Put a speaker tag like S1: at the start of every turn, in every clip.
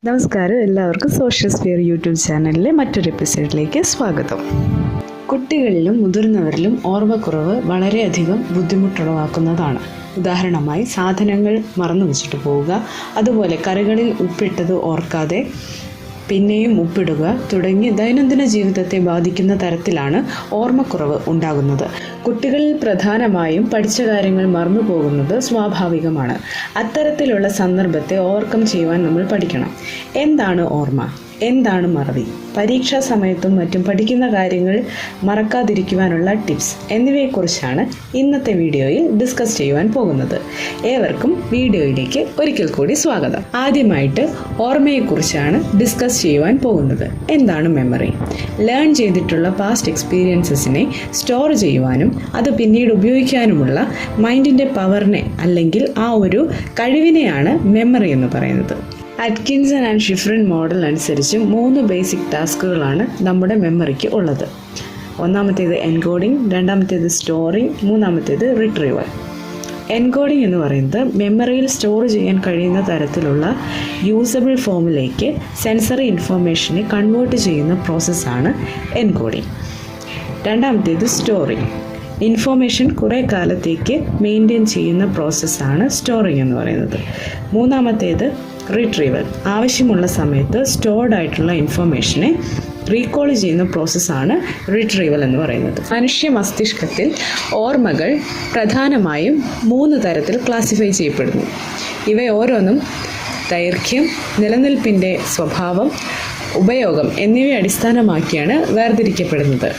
S1: നമസ്കാരം, എല്ലാവർക്കും social sphere YouTube ചാനലിലെ മറ്റൊരു എപ്പിസോഡിലേക്ക് സ്വാഗതം. കുട്ടികളിലും മുതിർന്നവരിലും ഓർമ്മക്കുറവ് വളരെയധികം ബുദ്ധിമുട്ടുളവാക്കുന്നതാണ്. ഉദാഹരണമായി സാധനങ്ങൾ മറന്നു വെച്ചിട്ട് പോവുക, അതുപോലെ കറികളിൽ ഉപ്പിട്ടത് ഓർക്കാതെ പിന്നെയും ഉപ്പിടുക തുടങ്ങി ദൈനംദിന ജീവിതത്തെ ബാധിക്കുന്ന തരത്തിലാണ് ഓർമ്മക്കുറവ് ഉണ്ടാകുന്നത്. കുട്ടികളിൽ പ്രധാനമായും പഠിച്ച കാര്യങ്ങൾ മറന്നു പോകുന്നത് സ്വാഭാവികമാണ്. അത്തരത്തിലുള്ള സന്ദർഭത്തെ ഓവർകം ചെയ്യുവാൻ നമ്മൾ പഠിക്കണം. എന്താണ് ഓർമ്മ? എന്താണ് മറവി? പരീക്ഷാ സമയത്തും മറ്റും പഠിക്കുന്ന കാര്യങ്ങൾ മറക്കാതിരിക്കുവാനുള്ള ടിപ്സ് എന്നിവയെക്കുറിച്ചാണ് ഇന്നത്തെ വീഡിയോയിൽ ഡിസ്കസ് ചെയ്യുവാൻ പോകുന്നത്. ഏവർക്കും വീഡിയോയിലേക്ക് ഒരിക്കൽ കൂടി സ്വാഗതം. ആദ്യമായിട്ട് ഓർമ്മയെക്കുറിച്ചാണ് ഡിസ്കസ് ചെയ്യുവാൻ പോകുന്നത്. എന്താണ് മെമ്മറി? ലേൺ ചെയ്തിട്ടുള്ള പാസ്റ്റ് എക്സ്പീരിയൻസസിനെ സ്റ്റോർ ചെയ്യുവാനും അത് പിന്നീട് ഉപയോഗിക്കാനുമുള്ള മൈൻഡിൻ്റെ പവറിനെ അല്ലെങ്കിൽ ആ ഒരു കഴിവിനെയാണ് മെമ്മറി എന്ന് പറയുന്നത്. അറ്റ്കിൻസൺ ആൻഡ് ഷിഫ്രിൻ മോഡൽ അനുസരിച്ച് 3 ബേസിക് ടാസ്കുകളാണ് നമ്മുടെ മെമ്മറിക്ക് ഉള്ളത്. ഒന്നാമത്തേത് എൻകോഡിംഗ്, രണ്ടാമത്തേത് സ്റ്റോറിംഗ്, മൂന്നാമത്തേത് റിട്രീവൽ. എൻകോഡിംഗ് എന്ന് പറയുന്നത് മെമ്മറിയിൽ സ്റ്റോർ ചെയ്യാൻ കഴിയുന്ന തരത്തിലുള്ള യൂസബിൾ ഫോമിലേക്ക് സെൻസറി ഇൻഫോർമേഷനെ കൺവേർട്ട് ചെയ്യുന്ന പ്രോസസ്സാണ് എൻകോഡിംഗ്. രണ്ടാമത്തേത് സ്റ്റോറിംഗ്. ഇൻഫോർമേഷൻ കുറേ കാലത്തേക്ക് മെയിൻറ്റെയിൻ ചെയ്യുന്ന പ്രോസസ്സാണ് സ്റ്റോറിംഗ് എന്ന് പറയുന്നത്. മൂന്നാമത്തേത് റിട്രീവൽ. ആവശ്യമുള്ള സമയത്ത് സ്റ്റോർഡ് ആയിട്ടുള്ള ഇൻഫോർമേഷനെ റീകോൾ ചെയ്യുന്ന പ്രോസസ്സാണ് റിട്രീവൽ എന്ന് പറയുന്നത്. മനുഷ്യ മസ്തിഷ്കത്തിൽ ഓർമ്മകൾ പ്രധാനമായും 3 തരത്തിൽ ക്ലാസിഫൈ ചെയ്യപ്പെടുന്നു. ഇവ ഓരോന്നും ദൈർഘ്യം, നിലനിൽപ്പിൻ്റെ സ്വഭാവം, ഉപയോഗം എന്നിവയെ അടിസ്ഥാനമാക്കിയാണ് വേർതിരിക്കപ്പെടുന്നത്.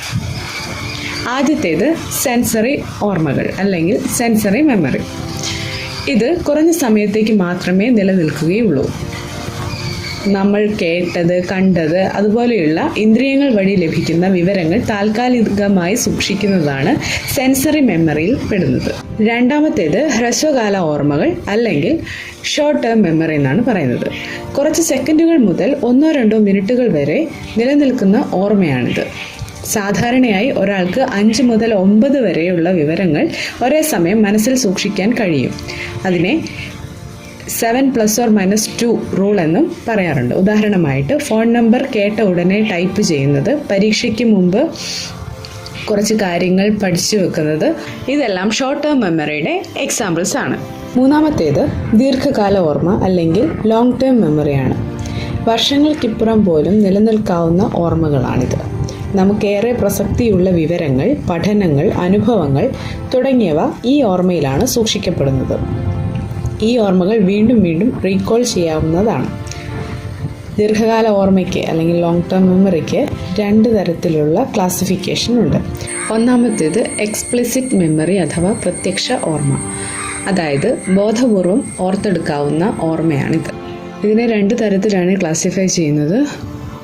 S1: ആദ്യത്തേത് സെൻസറി ഓർമ്മകൾ അല്ലെങ്കിൽ സെൻസറി മെമ്മറി. ഇത് കുറഞ്ഞ സമയത്തേക്ക് മാത്രമേ നിലനിൽക്കുകയുള്ളൂ. നമ്മൾ കേട്ടത്, കണ്ടത്, അതുപോലെയുള്ള ഇന്ദ്രിയങ്ങൾ വഴി ലഭിക്കുന്ന വിവരങ്ങൾ താൽക്കാലികമായി സൂക്ഷിക്കുന്നതാണ് സെൻസറി മെമ്മറിയിൽ പെടുന്നത്. രണ്ടാമത്തേത് ഹ്രസ്വകാല ഓർമ്മകൾ അല്ലെങ്കിൽ ഷോർട്ട് ടേം മെമ്മറി എന്നാണ് പറയുന്നത്. കുറച്ച് സെക്കൻഡുകൾ മുതൽ 1-2 മിനിറ്റുകൾ വരെ നിലനിൽക്കുന്ന ഓർമ്മയാണിത്. സാധാരണയായി ഒരാൾക്ക് 5 മുതൽ 9 വരെയുള്ള വിവരങ്ങൾ ഒരേ സമയം മനസ്സിൽ സൂക്ഷിക്കാൻ കഴിയും. അതിനെ 7+or-2 റൂൾ എന്നും പറയാറുണ്ട്. ഉദാഹരണമായിട്ട് ഫോൺ നമ്പർ കേട്ട ഉടനെ ടൈപ്പ് ചെയ്യുന്നത്, പരീക്ഷയ്ക്ക് മുമ്പ് കുറച്ച് കാര്യങ്ങൾ പഠിച്ചു വെക്കുന്നത്, ഇതെല്ലാം ഷോർട്ട് ടേം മെമ്മറിയുടെ എക്സാമ്പിൾസ് ആണ്. മൂന്നാമത്തേത് ദീർഘകാല ഓർമ്മ അല്ലെങ്കിൽ ലോങ് ടേം മെമ്മറിയാണ്. വർഷങ്ങൾക്കിപ്പുറം പോലും നിലനിൽക്കാവുന്ന ഓർമ്മകളാണിത്. നമുക്കേറെ പ്രസക്തിയുള്ള വിവരങ്ങൾ, പഠനങ്ങൾ, അനുഭവങ്ങൾ തുടങ്ങിയവ ഈ ഓർമ്മയിലാണ് സൂക്ഷിക്കപ്പെടുന്നത്. ഈ ഓർമ്മകൾ വീണ്ടും വീണ്ടും റീകോൾ ചെയ്യാവുന്നതാണ്. ദീർഘകാല ഓർമ്മയ്ക്ക് അല്ലെങ്കിൽ ലോങ് ടേം മെമ്മറിക്ക് 2 തരത്തിലുള്ള ക്ലാസിഫിക്കേഷൻ ഉണ്ട്. ഒന്നാമത്തേത് എക്സ്പ്ലിസിറ്റ് മെമ്മറി അഥവാ പ്രത്യക്ഷ ഓർമ്മ, അതായത് ബോധപൂർവം ഓർത്തെടുക്കാവുന്ന ഓർമ്മയാണിത്. ഇതിനെ 2 തരത്തിലാണ് ക്ലാസിഫൈ ചെയ്യുന്നത്.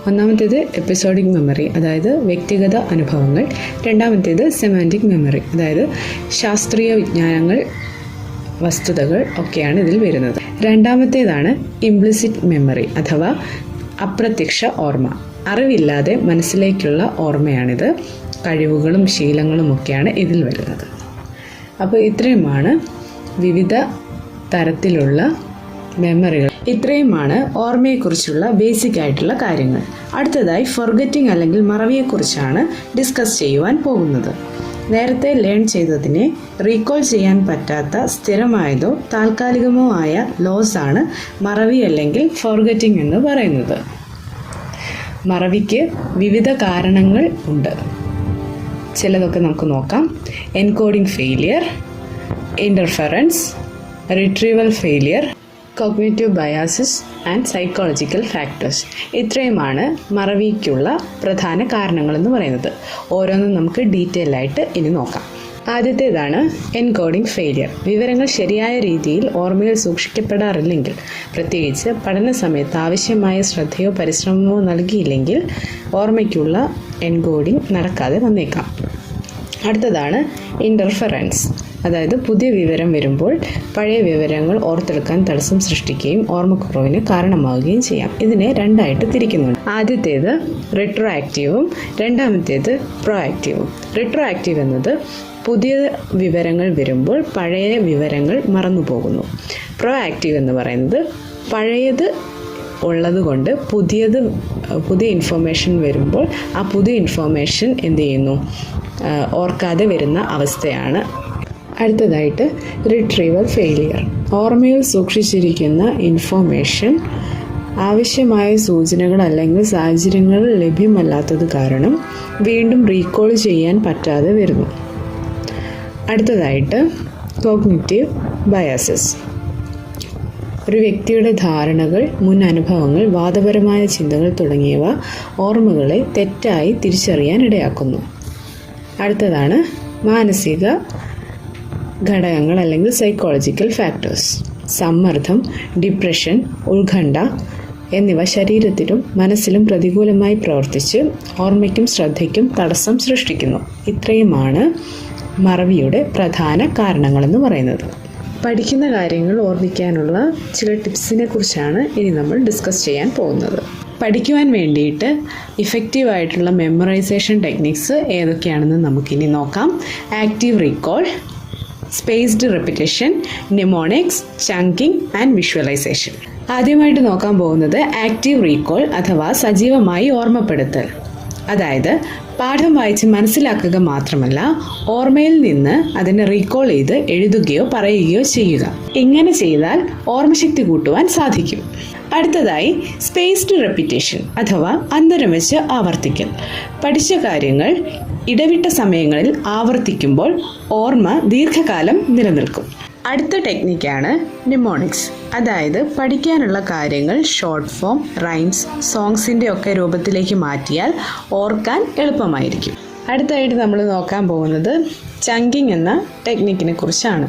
S1: ഒന്നാമത്തേത് എപ്പിസോഡിക് മെമ്മറി, അതായത് വ്യക്തിഗത അനുഭവങ്ങൾ. രണ്ടാമത്തേത് സെമാൻറ്റിക് മെമ്മറി, അതായത് ശാസ്ത്രീയ വിജ്ഞാനങ്ങൾ, വസ്തുതകൾ ഒക്കെയാണ് ഇതിൽ വരുന്നത്. രണ്ടാമത്തേതാണ് ഇംപ്ലിസിറ്റ് മെമ്മറി അഥവാ അപ്രത്യക്ഷ ഓർമ്മ. അറിവില്ലാതെ മനസ്സിലേക്കുള്ള ഓർമ്മയാണിത്. കഴിവുകളും ശീലങ്ങളും ഒക്കെയാണ് ഇതിൽ വരുന്നത്. അപ്പോൾ ഇത്രയുമാണ് വിവിധ തരത്തിലുള്ള മെമ്മറികൾ. ഇത്രയുമാണ് ഓർമ്മയെക്കുറിച്ചുള്ള ബേസിക് ആയിട്ടുള്ള കാര്യങ്ങൾ. അടുത്തതായി ഫൊർഗറ്റിംഗ് അല്ലെങ്കിൽ മറവിയെക്കുറിച്ചാണ് ഡിസ്കസ് ചെയ്യുവാൻ പോകുന്നത്. നേരത്തെ ലേൺ ചെയ്തതിനെ റീകോൾ ചെയ്യാൻ പറ്റാത്ത സ്ഥിരമായതോ താൽക്കാലികമോ ആയ ലോസ് ആണ് മറവി അല്ലെങ്കിൽ ഫൊർഗറ്റിംഗ് എന്ന് പറയുന്നത്. മറവിക്ക് വിവിധ കാരണങ്ങൾ ഉണ്ട്. ചിലതൊക്കെ നമുക്ക് നോക്കാം. Encoding failure, interference, retrieval failure, cognitive biases and psychological factors. ഇത്രയുമാണ് മറവിക്കുള്ള പ്രധാന കാരണങ്ങളെന്ന് പറയുന്നത്. ഓരോന്നും നമുക്ക് ഡീറ്റെയിൽ ആയിട്ട് ഇനി നോക്കാം. ആദ്യത്തേതാണ് എൻകോഡിംഗ് ഫെയിലിയർ. വിവരങ്ങൾ ശരിയായ രീതിയിൽ ഓർമ്മയിൽ സൂക്ഷിക്കപ്പെടാറില്ലെങ്കിൽ, പ്രത്യേകിച്ച് പഠന സമയത്ത് ആവശ്യമായ ശ്രദ്ധയോ പരിശ്രമമോ നൽകിയില്ലെങ്കിൽ ഓർമ്മയ്ക്കുള്ള എൻകോഡിംഗ് നടക്കാതെ വന്നേക്കാം. അടുത്തതാണ് ഇൻ്റർഫെറൻസ്, അതായത് പുതിയ വിവരം വരുമ്പോൾ പഴയ വിവരങ്ങൾ ഓർത്തെടുക്കാൻ തടസ്സം സൃഷ്ടിക്കുകയും ഓർമ്മക്കുറവിന് കാരണമാവുകയും ചെയ്യാം. ഇതിനെ 2 ആയിട്ട് തിരിക്കുന്നുണ്ട്. ആദ്യത്തേത് റിട്രോ ആക്റ്റീവും രണ്ടാമത്തേത് പ്രോ ആക്റ്റീവും. റിട്രോ ആക്റ്റീവ് എന്നത് പുതിയ വിവരങ്ങൾ വരുമ്പോൾ പഴയ വിവരങ്ങൾ മറന്നു പോകുന്നു. പ്രോ ആക്റ്റീവ് എന്ന് പറയുന്നത് പഴയത് ഉള്ളതുകൊണ്ട് പുതിയ ഇൻഫോർമേഷൻ വരുമ്പോൾ ആ പുതിയ ഇൻഫോർമേഷൻ എന്ത് ചെയ്യുന്നു, ഓർക്കാതെ വരുന്ന അവസ്ഥയാണ്. അടുത്തതായിട്ട് റിട്രീവൽ ഫെയിലിയർ. ഓർമ്മയിൽ സൂക്ഷിച്ചിരിക്കുന്ന ഇൻഫോർമേഷൻ ആവശ്യമായ സൂചനകൾ അല്ലെങ്കിൽ സാഹചര്യങ്ങൾ ലഭ്യമല്ലാത്തത് കാരണം വീണ്ടും റീകോൾ ചെയ്യാൻ പറ്റാതെ വരുന്നു. അടുത്തതായിട്ട് കോഗ്നിറ്റീവ് ബയാസസ്. ഒരു വ്യക്തിയുടെ ധാരണകൾ, മുൻ അനുഭവങ്ങൾ, വാദപരമായ ചിന്തകൾ തുടങ്ങിയവ ഓർമ്മകളെ തെറ്റായി തിരിച്ചറിയാൻ ഇടയാക്കുന്നു. അടുത്തതാണ് മാനസിക ഘടകങ്ങൾ അല്ലെങ്കിൽ സൈക്കോളജിക്കൽ ഫാക്ടേഴ്സ്. സമ്മർദ്ദം, ഡിപ്രഷൻ, ഉത്കണ്ഠ എന്നിവ ശരീരത്തിലും മനസ്സിലും പ്രതികൂലമായി പ്രവർത്തിച്ച് ഓർമ്മയ്ക്കും ശ്രദ്ധയ്ക്കും തടസ്സം സൃഷ്ടിക്കുന്നു. ഇത്രയുമാണ് മറവിയുടെ പ്രധാന കാരണങ്ങളെന്ന് പറയുന്നത്. പഠിക്കുന്ന കാര്യങ്ങൾ ഓർമ്മിക്കാനുള്ള ചില ടിപ്സിനെ കുറിച്ചാണ് ഇനി നമ്മൾ ഡിസ്കസ് ചെയ്യാൻ പോകുന്നത്. പഠിക്കുവാൻ വേണ്ടിയിട്ട് ഇഫക്റ്റീവായിട്ടുള്ള മെമ്മറൈസേഷൻ ടെക്നിക്സ് ഏതൊക്കെയാണെന്ന് നമുക്കിനി നോക്കാം. Active recall, spaced repetition, mnemonics, chunking and visualisation. ആദ്യമായിട്ട് നോക്കാൻ പോകുന്നത് ആക്റ്റീവ് റീകോൾ അഥവാ സജീവമായി ഓർമ്മപ്പെടുത്തൽ. അതായത് പാഠം വായിച്ച് മനസ്സിലാക്കുക മാത്രമല്ല, ഓർമ്മയിൽ നിന്ന് അതിനെ റീകോൾ ചെയ്ത് എഴുതുകയോ പറയുകയോ ചെയ്യുക. ഇങ്ങനെ ചെയ്താൽ ഓർമ്മശക്തി കൂട്ടുവാൻ സാധിക്കും. അടുത്തതായി സ്പേസ്ഡ് റെപ്പിറ്റേഷൻ അഥവാ അന്തരം വെച്ച് ആവർത്തിക്കൽ. പഠിച്ച കാര്യങ്ങൾ ഇടവിട്ട സമയങ്ങളിൽ ആവർത്തിക്കുമ്പോൾ ഓർമ്മ ദീർഘകാലം നിലനിൽക്കും. അടുത്ത ടെക്നിക്കാണ് നിമോണിക്സ്. അതായത് പഠിക്കാനുള്ള കാര്യങ്ങൾ ഷോർട്ട് ഫോം, റൈംസ്, സോങ്സിൻ്റെ ഒക്കെ രൂപത്തിലേക്ക് മാറ്റിയാൽ ഓർക്കാൻ എളുപ്പമായിരിക്കും. അടുത്തായിട്ട് നമ്മൾ നോക്കാൻ പോകുന്നത് ചങ്കിങ് എന്ന ടെക്നിക്കിനെ കുറിച്ചാണ്.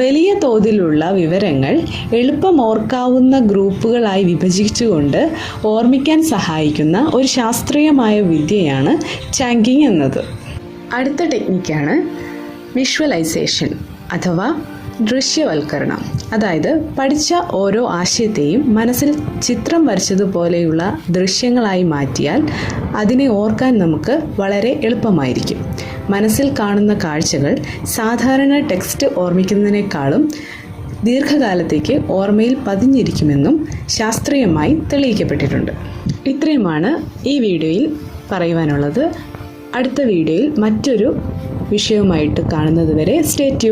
S1: വലിയ തോതിലുള്ള വിവരങ്ങൾ എളുപ്പം ഓർക്കാവുന്ന ഗ്രൂപ്പുകളായി വിഭജിച്ചുകൊണ്ട് ഓർമ്മിക്കാൻ സഹായിക്കുന്ന ഒരു ശാസ്ത്രീയമായ വിദ്യയാണ് ചങ്കിങ് എന്നത്. അടുത്ത ടെക്നിക്കാണ് വിഷ്വലൈസേഷൻ അഥവാ ദൃശ്യവൽക്കരണം. അതായത് പഠിച്ച ഓരോ ആശയത്തെയും മനസ്സിൽ ചിത്രം വരച്ചതുപോലെയുള്ള ദൃശ്യങ്ങളായി മാറ്റിയാൽ അതിനെ ഓർക്കാൻ നമുക്ക് വളരെ എളുപ്പമായിരിക്കും. മനസ്സിൽ കാണുന്ന കാഴ്ചകൾ സാധാരണ ടെക്സ്റ്റ് ഓർമ്മിക്കുന്നതിനേക്കാളും ദീർഘകാലത്തേക്ക് ഓർമ്മയിൽ പതിഞ്ഞിരിക്കുമെന്നും ശാസ്ത്രീയമായി തെളിയിക്കപ്പെട്ടിട്ടുണ്ട്. ഇത്രയുമാണ് ഈ വീഡിയോയിൽ പറയുവാനുള്ളത്. അടുത്ത വീഡിയോയിൽ മറ്റൊരു വിഷയവുമായിട്ട് കാണുന്നത് വരെ സ്റ്റേ ട്യൂൺ.